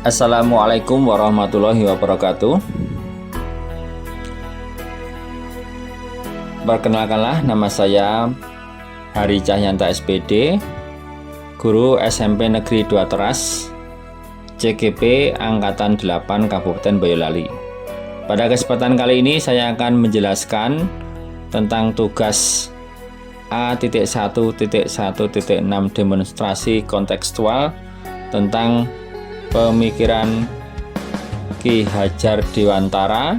Assalamualaikum warahmatullahi wabarakatuh. Perkenalkanlah, nama saya Hari Cahyanto SPD, guru SMP Negeri 2 Teras, CGP Angkatan 8 Kabupaten Boyolali. Pada kesempatan kali ini saya akan menjelaskan tentang tugas A.1.1.6 demonstrasi kontekstual tentang pemikiran Ki Hajar Dewantara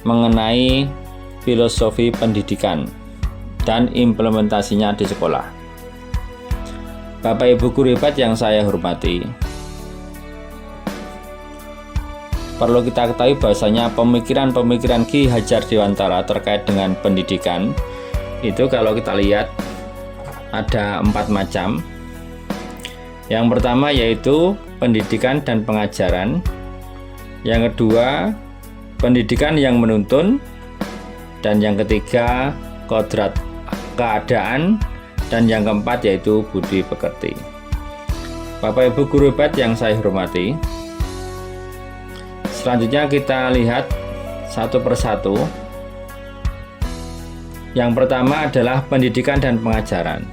mengenai filosofi pendidikan dan implementasinya di sekolah. Bapak Ibu guru hebat yang saya hormati, perlu kita ketahui bahwasanya pemikiran Ki Hajar Dewantara terkait dengan pendidikan itu kalau kita lihat ada 4 macam. Yang pertama yaitu pendidikan dan pengajaran. Yang kedua, pendidikan yang menuntun. Dan yang ketiga, kodrat keadaan. Dan yang keempat yaitu budi pekerti. Bapak Ibu guru hebat yang saya hormati, selanjutnya kita lihat satu persatu. Yang pertama adalah pendidikan dan pengajaran.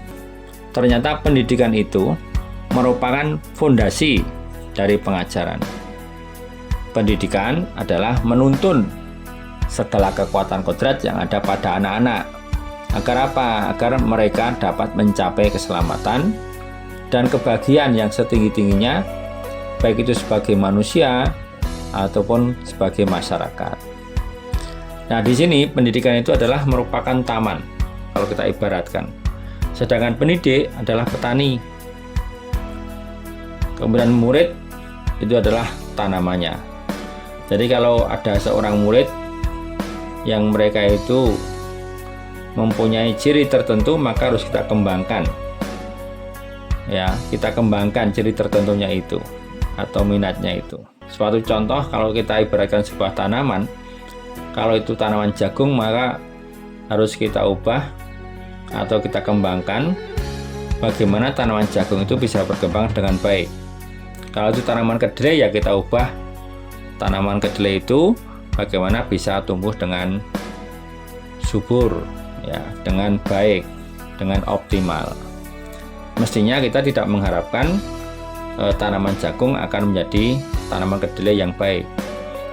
Ternyata pendidikan itu merupakan fondasi dari pengajaran. Pendidikan adalah menuntun segala kekuatan kodrat yang ada pada anak-anak. Agar apa? Agar mereka dapat mencapai keselamatan dan kebahagiaan yang setinggi-tingginya, baik itu sebagai manusia ataupun sebagai masyarakat. Nah, di sini pendidikan itu adalah merupakan taman, kalau kita ibaratkan. Sedangkan pendidik adalah petani. Kemudian murid itu adalah tanamannya. Jadi kalau ada seorang murid yang mereka itu mempunyai ciri tertentu, maka harus kita kembangkan. Ya, kita kembangkan ciri tertentunya itu atau minatnya itu. Suatu contoh, kalau kita ibaratkan sebuah tanaman, kalau itu tanaman jagung, maka harus kita ubah atau kita kembangkan bagaimana tanaman jagung itu bisa berkembang dengan baik. Kalau itu tanaman kedelai, ya kita ubah tanaman kedelai itu bagaimana bisa tumbuh dengan subur, ya, dengan baik, dengan optimal. Mestinya kita tidak mengharapkan tanaman jagung akan menjadi tanaman kedelai yang baik.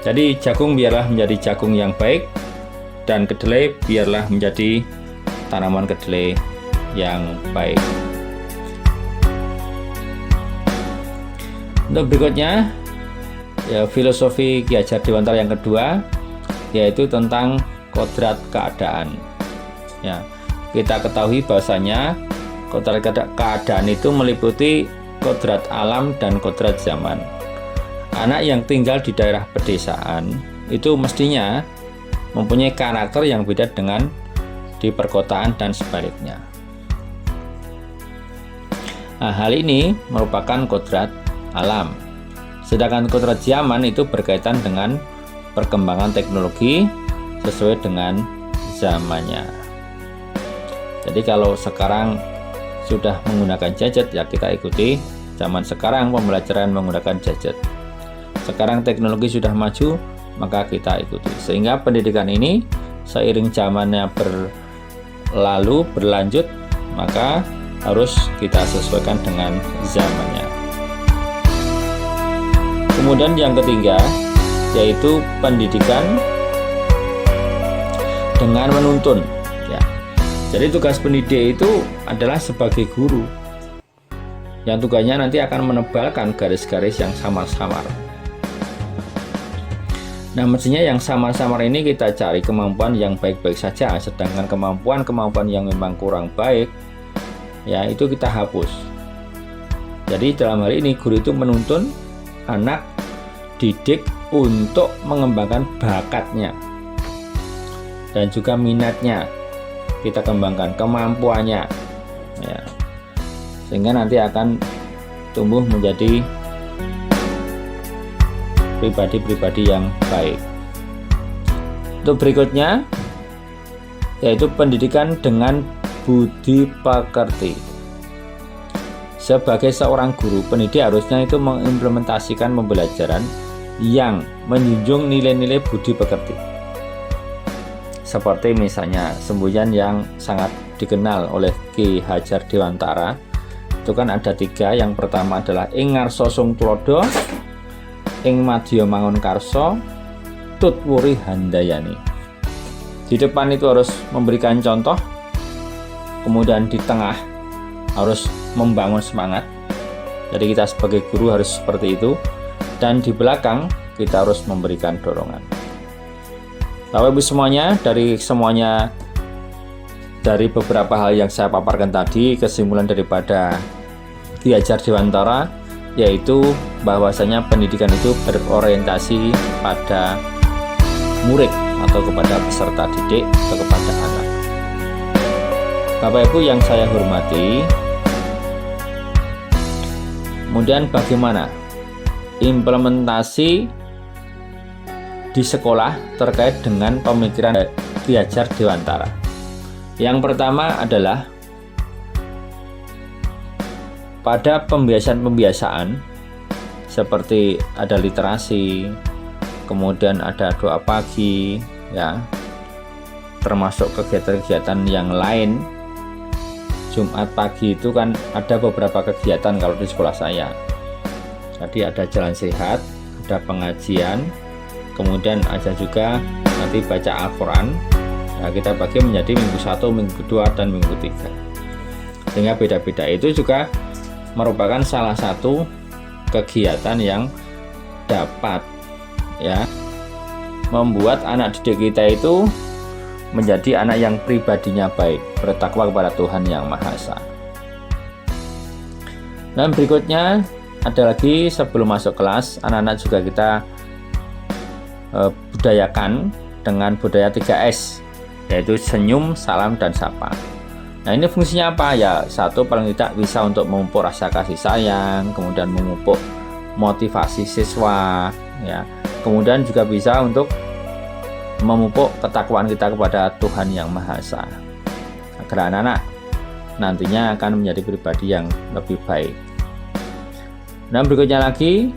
Jadi jagung biarlah menjadi jagung yang baik, dan kedelai biarlah menjadi tanaman kedelai yang baik. Untuk berikutnya, ya, filosofi Ki Hajar Dewantara yang kedua yaitu tentang kodrat keadaan. Ya, kita ketahui bahwasanya kodrat keadaan itu meliputi kodrat alam dan kodrat zaman. Anak yang tinggal di daerah pedesaan itu mestinya mempunyai karakter yang beda dengan di perkotaan dan sebaliknya. Nah, hal ini merupakan kodrat alam. Sedangkan kodrat zaman itu berkaitan dengan perkembangan teknologi sesuai dengan zamannya. Jadi kalau sekarang sudah menggunakan gadget, ya kita ikuti zaman sekarang pembelajaran menggunakan gadget. Sekarang teknologi sudah maju, maka kita ikuti. Sehingga pendidikan ini seiring zamannya berlanjut, maka harus kita sesuaikan dengan zamannya. Kemudian yang ketiga yaitu pendidikan dengan menuntun. Ya. Jadi tugas pendidik itu adalah sebagai guru yang tugasnya nanti akan menebalkan garis-garis yang samar-samar. Nah, mestinya yang samar-samar ini kita cari kemampuan yang baik-baik saja, sedangkan kemampuan yang memang kurang baik, ya itu kita hapus. Jadi dalam hal ini guru itu menuntun anak didik untuk mengembangkan bakatnya dan juga minatnya. Kita kembangkan kemampuannya, ya, sehingga nanti akan tumbuh menjadi pribadi-pribadi yang baik. Untuk berikutnya yaitu pendidikan dengan budi pekerti. sebagai seorang guru, pendidik harusnya itu mengimplementasikan pembelajaran yang menjunjung nilai-nilai budi pekerti. Seperti misalnya semboyan yang sangat dikenal oleh Ki Hajar Dewantara, itu kan ada 3. Yang pertama adalah ing ngarsa sung tulodo, ing madya mangun karso, tut wuri handayani. Di depan itu harus memberikan contoh, kemudian di tengah harus membangun semangat. Jadi kita sebagai guru harus seperti itu, dan di belakang kita harus memberikan dorongan. Bapak Ibu semuanya, dari beberapa hal yang saya paparkan tadi, kesimpulan daripada Ki Hajar Dewantara yaitu bahwasanya pendidikan itu berorientasi pada murid atau kepada peserta didik atau kepada anak. Bapak Ibu yang saya hormati, kemudian bagaimana implementasi di sekolah terkait dengan pemikiran Ki Hajar Dewantara? Yang pertama adalah pada pembiasaan-pembiasaan seperti ada literasi, kemudian ada doa pagi, ya, termasuk kegiatan-kegiatan yang lain. Jumat pagi itu kan ada beberapa kegiatan kalau di sekolah saya. Jadi ada jalan sehat, ada pengajian, kemudian ada juga nanti baca Al-Quran. Nah, kita bagi menjadi minggu 1, minggu 2, dan minggu 3. Sehingga beda-beda itu juga merupakan salah satu kegiatan yang dapat, ya, membuat anak didik kita itu menjadi anak yang pribadinya baik, bertakwa kepada Tuhan Yang Maha Esa. Dan berikutnya ada lagi, sebelum masuk kelas, anak-anak juga kita budayakan dengan budaya 3S, yaitu senyum, salam, dan sapa. Nah, ini fungsinya apa? Ya, satu, paling tidak bisa untuk memupuk rasa kasih sayang, kemudian memupuk motivasi siswa, ya. Kemudian juga bisa untuk memupuk ketakwaan kita kepada Tuhan Yang Maha Esa, agar anak-anak nantinya akan menjadi pribadi yang lebih baik. Dan berikutnya lagi,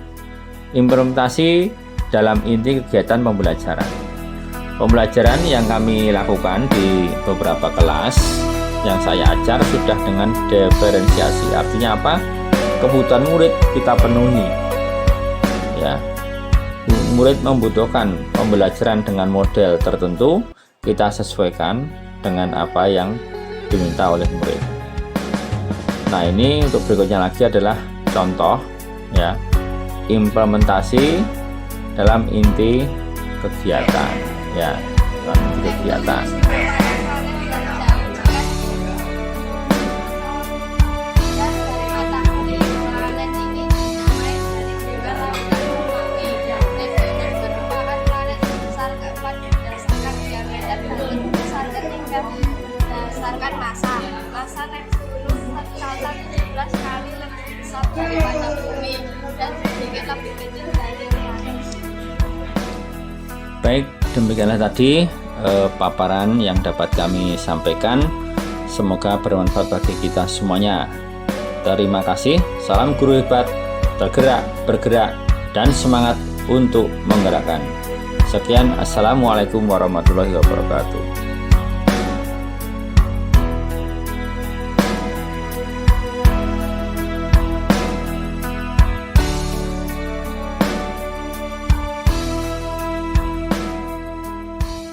implementasi dalam inti kegiatan pembelajaran. Pembelajaran yang kami lakukan di beberapa kelas yang saya ajar sudah dengan diferensiasi. Artinya apa? Kebutuhan murid kita penuhi, ya. Murid membutuhkan pembelajaran dengan model tertentu, kita sesuaikan dengan apa yang diminta oleh murid. Nah, ini untuk berikutnya lagi adalah contoh, ya, implementasi dalam inti kegiatan, ya, dalam inti kegiatan. Berdasarkan masa naik turun kata 17 kali lebih besar daripada bumi dan sedikit lebih kecil dari planet. Baik, demikianlah tadi paparan yang dapat kami sampaikan. Semoga bermanfaat bagi kita semuanya. Terima kasih. Salam guru hebat, tergerak, bergerak, dan semangat untuk menggerakkan. Sekian, assalamualaikum warahmatullahi wabarakatuh.